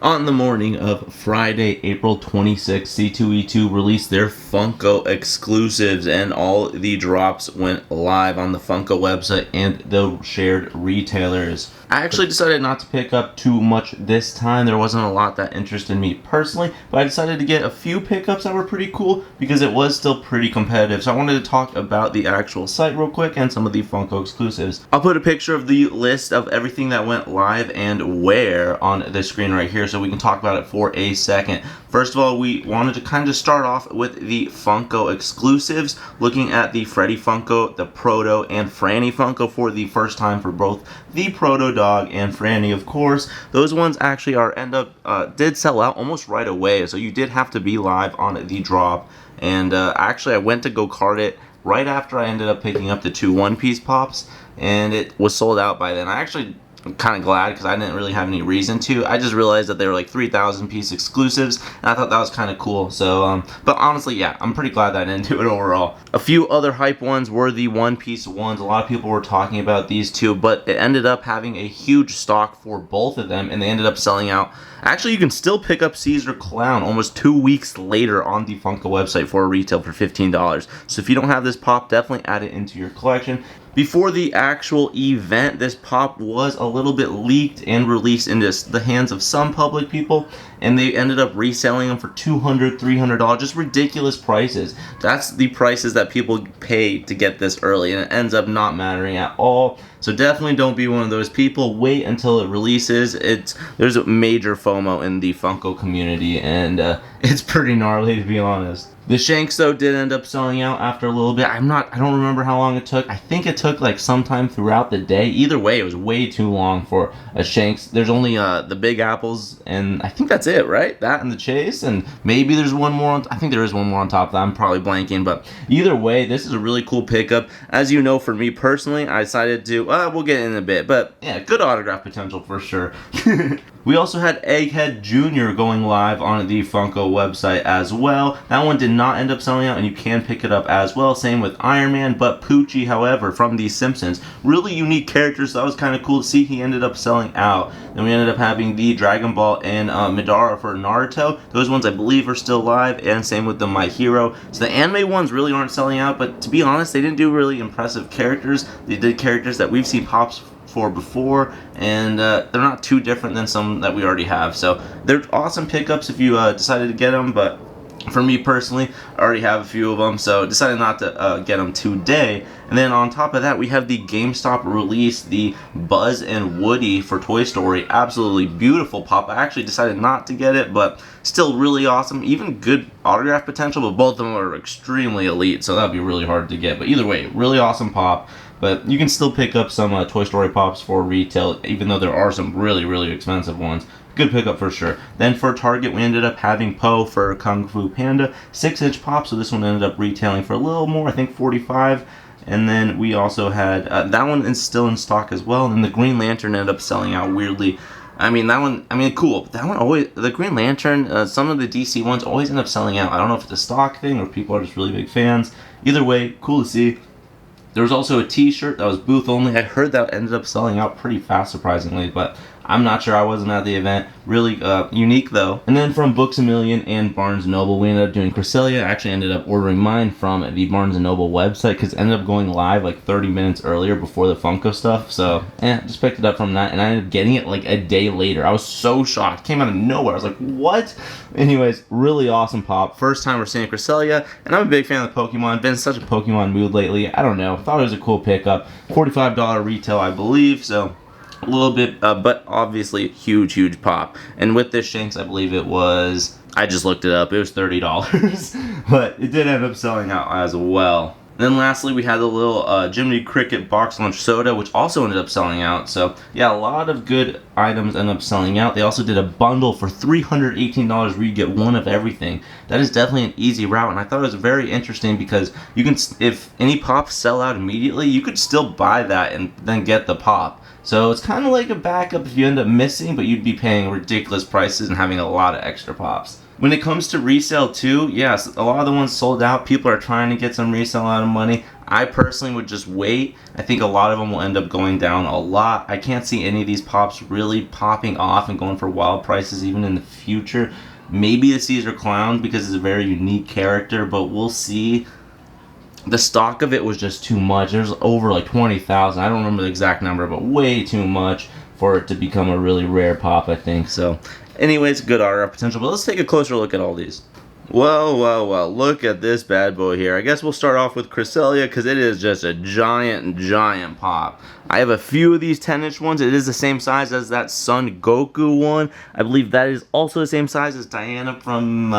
On the morning of Friday, April 26th, C2E2 released their Funko exclusives, and all the drops went live on the Funko website and the shared retailers. I actually decided not to pick up too much this time. There wasn't a lot that interested me personally, but I decided to get a few pickups that were pretty cool because it was still pretty competitive. So I wanted to talk about the actual site real quick and some of the Funko exclusives. I'll put a picture of the list of everything that went live and where on the screen right here so we can talk about it for a second. First of all, we wanted to kind of start off with the Funko exclusives, looking at the Freddy Funko, the Proto, and Franny Funko for the first time for both the Proto Dog and Franny, of course. Those ones actually did sell out almost right away, so you did have to be live on the drop. And actually, I went to go cart it right after I ended up picking up the two one-piece pops, and it was sold out by then. I'm kind of glad because I didn't really have any reason to. I just realized that they were like 3,000 piece exclusives, and I thought that was kind of cool. So, but honestly, yeah, I'm pretty glad that I didn't do it overall. A few other hype ones were the one piece ones. A lot of people were talking about these two, but it ended up having a huge stock for both of them, and they ended up selling out. Actually, you can still pick up Caesar Clown almost 2 weeks later on the Funko website for retail for $15. So if you don't have this pop, definitely add it into your collection. Before the actual event, this pop was a little bit leaked and released into the hands of some public people, and they ended up reselling them for $200, $300, just ridiculous prices. That's the prices that people pay to get this early, and it ends up not mattering at all. So definitely don't be one of those people. Wait until it releases. There's a major FOMO in the Funko community, and it's pretty gnarly, to be honest. The Shanks, though, did end up selling out after a little bit. I don't remember how long it took. I think it took like sometime throughout the day. Either way, it was way too long for a Shanks. There's only the Big Apples, and I think that's it, right? That and the Chase, and maybe there's one more. I think there is one more on top of that. I'm probably blanking, but either way, this is a really cool pickup. As you know, for me personally, I decided to, we'll get in a bit, but yeah, good autograph potential for sure. We also had Egghead Jr. going live on the Funko website as well. That one did not end up selling out, and you can pick it up as well. Same with Iron Man, but Poochie, however, from The Simpsons. Really unique characters, so that was kind of cool to see. He ended up selling out. Then we ended up having the Dragon Ball and Madara for Naruto. Those ones I believe are still live, and same with the My Hero. So the anime ones really aren't selling out, but to be honest, they didn't do really impressive characters. They did characters that we've seen pops for before, and they're not too different than some that we already have. So they're awesome pickups if you decided to get them, but for me personally, I already have a few of them, so decided not to get them today. And then on top of that, we have the GameStop release, the Buzz and Woody for Toy Story. Absolutely beautiful pop. I actually decided not to get it, but still really awesome. Even good autograph potential, but both of them are extremely elite, so that'd be really hard to get. But either way, really awesome pop. But you can still pick up some Toy Story pops for retail, even though there are some really, really expensive ones. Good pickup for sure. Then for Target, we ended up having Poe for Kung Fu Panda, 6-inch pop, so this one ended up retailing for a little more, I think $45. And then we also had, that one is still in stock as well, and then the Green Lantern ended up selling out weirdly. Cool. That one always, the Green Lantern, some of the DC ones always end up selling out. I don't know if it's a stock thing or people are just really big fans. Either way, cool to see. There was also a t-shirt that was booth only. I heard that ended up selling out pretty fast, surprisingly, but I'm not sure. I wasn't at the event. Really unique, though. And then from Books A Million and Barnes & Noble, we ended up doing Cresselia. I actually ended up ordering mine from the Barnes & Noble website because it ended up going live like 30 minutes earlier before the Funko stuff. So, just picked it up from that, and I ended up getting it like a day later. I was so shocked. It came out of nowhere. I was like, what? Anyways, really awesome pop. First time we're seeing Cresselia, and I'm a big fan of Pokemon. Been in such a Pokemon mood lately. I don't know. Thought it was a cool pickup. $45 retail, I believe, so a little bit, but obviously huge pop. And with this Shanks, I believe it was, I just looked it up, it was $30, but it did end up selling out as well. And then lastly, we had the little Jiminy Cricket box lunch soda, which also ended up selling out. So yeah, a lot of good items ended up selling out. They also did a bundle for $318 where you get one of everything. That is definitely an easy route, and I thought it was very interesting because you can, if any pops sell out immediately, you could still buy that and then get the pop. So it's kind of like a backup if you end up missing, but you'd be paying ridiculous prices and having a lot of extra pops. When it comes to resale too, yes, a lot of the ones sold out. People are trying to get some resale out of money. I personally would just wait. I think a lot of them will end up going down a lot. I can't see any of these pops really popping off and going for wild prices even in the future. Maybe the Caesar Clown because it's a very unique character, but we'll see. The stock of it was just too much. There's over like 20,000. I don't remember the exact number, but way too much for it to become a really rare pop, I think. So, anyways, good autograph potential. But let's take a closer look at all these. Well, look at this bad boy here. I guess we'll start off with Cresselia because it is just a giant pop. I have a few of these 10-inch ones. It is the same size as that Son Goku one. I believe that is also the same size as Diana from,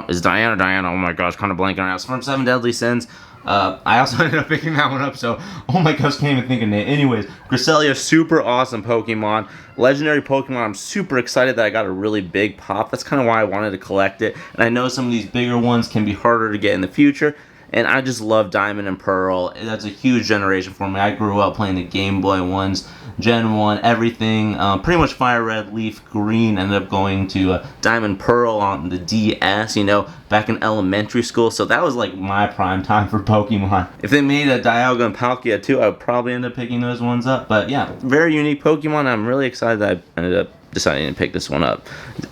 is Diana or Diana? Oh my gosh, kind of blanking out. It's from Seven Deadly Sins. I also ended up picking that one up, so oh my gosh, can't even think of it. Anyways, Cresselia, super awesome Pokemon. Legendary Pokemon. I'm super excited that I got a really big pop. That's kind of why I wanted to collect it. And I know some of these bigger ones can be harder to get in the future. And I just love Diamond and Pearl. That's a huge generation for me. I grew up playing the Game Boy ones, Gen 1, everything. Pretty much Fire Red, Leaf Green. Ended up going to Diamond Pearl on the DS, you know, back in elementary school. So that was like my prime time for Pokemon. If they made a Dialga and Palkia too, I would probably end up picking those ones up. But yeah, very unique Pokemon. I'm really excited that I ended up deciding to pick this one up.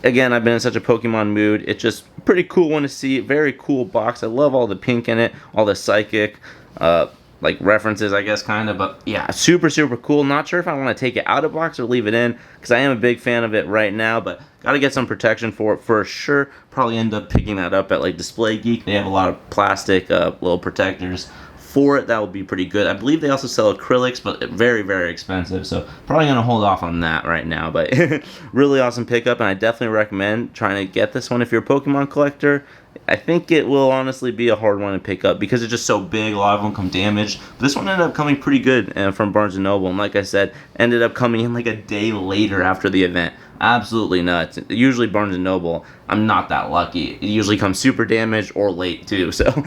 Again, I've been in such a Pokemon mood. It's just a pretty cool one to see. Very cool box. I love all the pink in it, all the psychic like references, I guess, kind of. But yeah, super cool. Not sure if I want to take it out of box or leave it in because I am a big fan of it right now, but gotta get some protection for it for sure. Probably end up picking that up at like Display Geek. They have a lot of plastic little protectors for it. That would be pretty good. I believe they also sell acrylics, but very expensive, so probably gonna hold off on that right now. But really awesome pickup, and I definitely recommend trying to get this one if you're a Pokemon collector. I think it will honestly be a hard one to pick up because it's just so big. A lot of them come damaged. But this one ended up coming pretty good from Barnes & Noble, and like I said, ended up coming in like a day later after the event. Absolutely nuts. Usually Barnes & Noble, I'm not that lucky. It usually comes super damaged or late too, so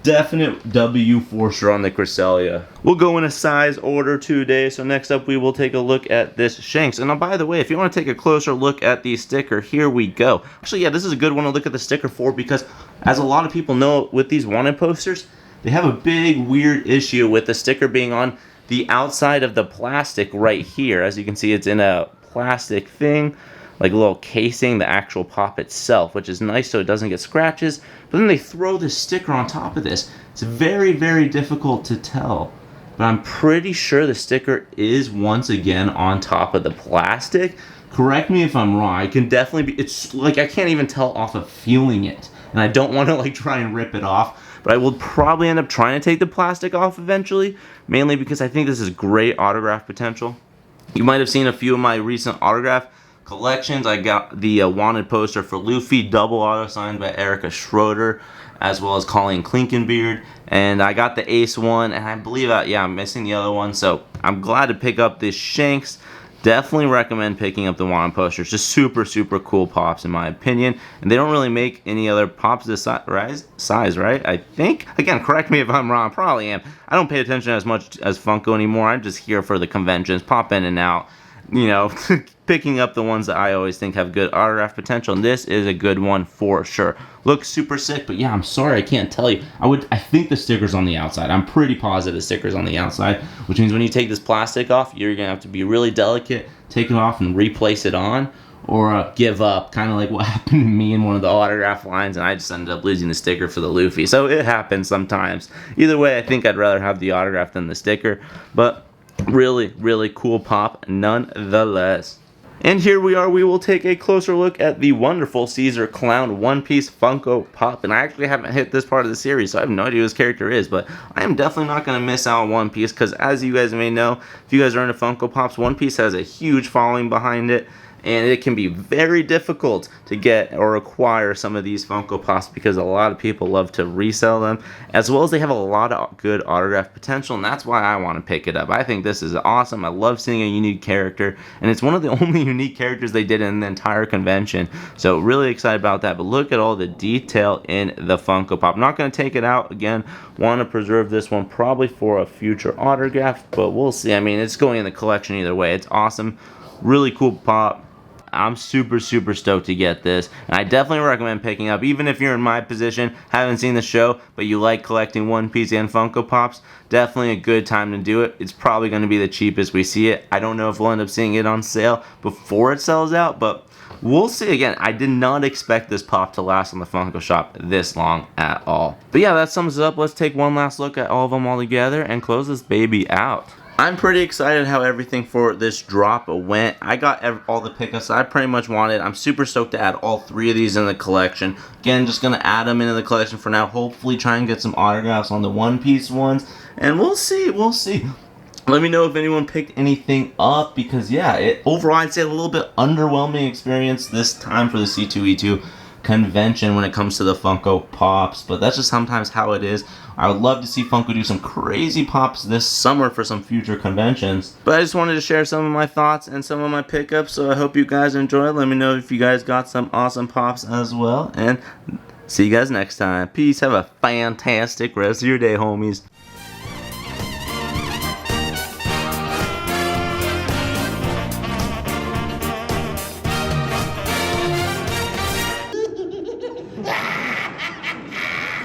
definite W for sure on the Cresselia. We'll go in a size order today. So next up we will take a look at this Shanks. And by the way, if you want to take a closer look at the sticker, here we go. Actually, yeah, this is a good one to look at the sticker for because as a lot of people know with these wanted posters, they have a big weird issue with the sticker being on the outside of the plastic right here. As you can see, it's in a plastic thing, like a little casing, the actual pop itself, which is nice so it doesn't get scratches. But then they throw this sticker on top of this. It's very difficult to tell, but I'm pretty sure the sticker is once again on top of the plastic. Correct me if I'm wrong. I can definitely be, it's like I can't even tell off of feeling it, and I don't want to like try and rip it off, but I will probably end up trying to take the plastic off eventually, mainly because I think this is great autograph potential. You might have seen a few of my recent autograph collections. I got the wanted poster for Luffy, double auto signed by Erica Schroeder, as well as Colleen Klinkenbeard, and I got the Ace one, and I believe I'm missing the other one, so I'm glad to pick up this Shanks. Definitely recommend picking up the wanted posters. Just super cool pops in my opinion, and they don't really make any other pops this size, right? I think. Again, correct me if I'm wrong. Probably am. I don't pay attention as much as Funko anymore. I'm just here for the conventions, pop in and out, you know, picking up the ones that I always think have good autograph potential, and this is a good one for sure. Looks super sick, but yeah, I'm sorry I can't tell you. I think the sticker's on the outside. I'm pretty positive the sticker's on the outside, which means when you take this plastic off, you're gonna have to be really delicate, take it off and replace it on, or give up, kind of like what happened to me in one of the autograph lines, and I just ended up losing the sticker for the Luffy. So it happens sometimes. Either way, I think I'd rather have the autograph than the sticker, but really cool pop nonetheless. And here we are, we will take a closer look at the wonderful Caesar Clown One Piece Funko Pop. And I actually haven't hit this part of the series, so I have no idea who this character is, but I am definitely not going to miss out on One Piece, because as you guys may know, if you guys are into Funko Pops, One Piece has a huge following behind it, and it can be very difficult to get or acquire some of these Funko Pops because a lot of people love to resell them, as well as they have a lot of good autograph potential, and that's why I want to pick it up. I think this is awesome. I love seeing a unique character, and it's one of the only unique characters they did in the entire convention, so really excited about that. But look at all the detail in the Funko Pop. I'm not going to take it out. Again, want to preserve this one probably for a future autograph, but we'll see. I mean, it's going in the collection either way. It's awesome. Really cool pop. I'm super stoked to get this, and I definitely recommend picking up, even if you're in my position, haven't seen the show, but you like collecting One Piece and Funko Pops. Definitely a good time to do it. It's probably going to be the cheapest we see it. I don't know if we'll end up seeing it on sale before it sells out, but we'll see. Again, I did not expect this pop to last on the Funko shop this long at all. But yeah, that sums it up. Let's take one last look at all of them all together and close this baby out. I'm pretty excited how everything for this drop went. I got all the pickups I pretty much wanted. I'm super stoked to add all 3 of these in the collection. Again, just going to add them into the collection for now. Hopefully try and get some autographs on the One Piece ones. And we'll see. Let me know if anyone picked anything up, because yeah, overall I'd say a little bit underwhelming experience this time for the C2E2 convention when it comes to the Funko Pops, but that's just sometimes how it is. I would love to see Funko do some crazy pops this summer for some future conventions, but I just wanted to share some of my thoughts and some of my pickups, so I hope you guys enjoyed. Let me know if you guys got some awesome pops as well, and see you guys next time. Peace. Have a fantastic rest of your day, homies.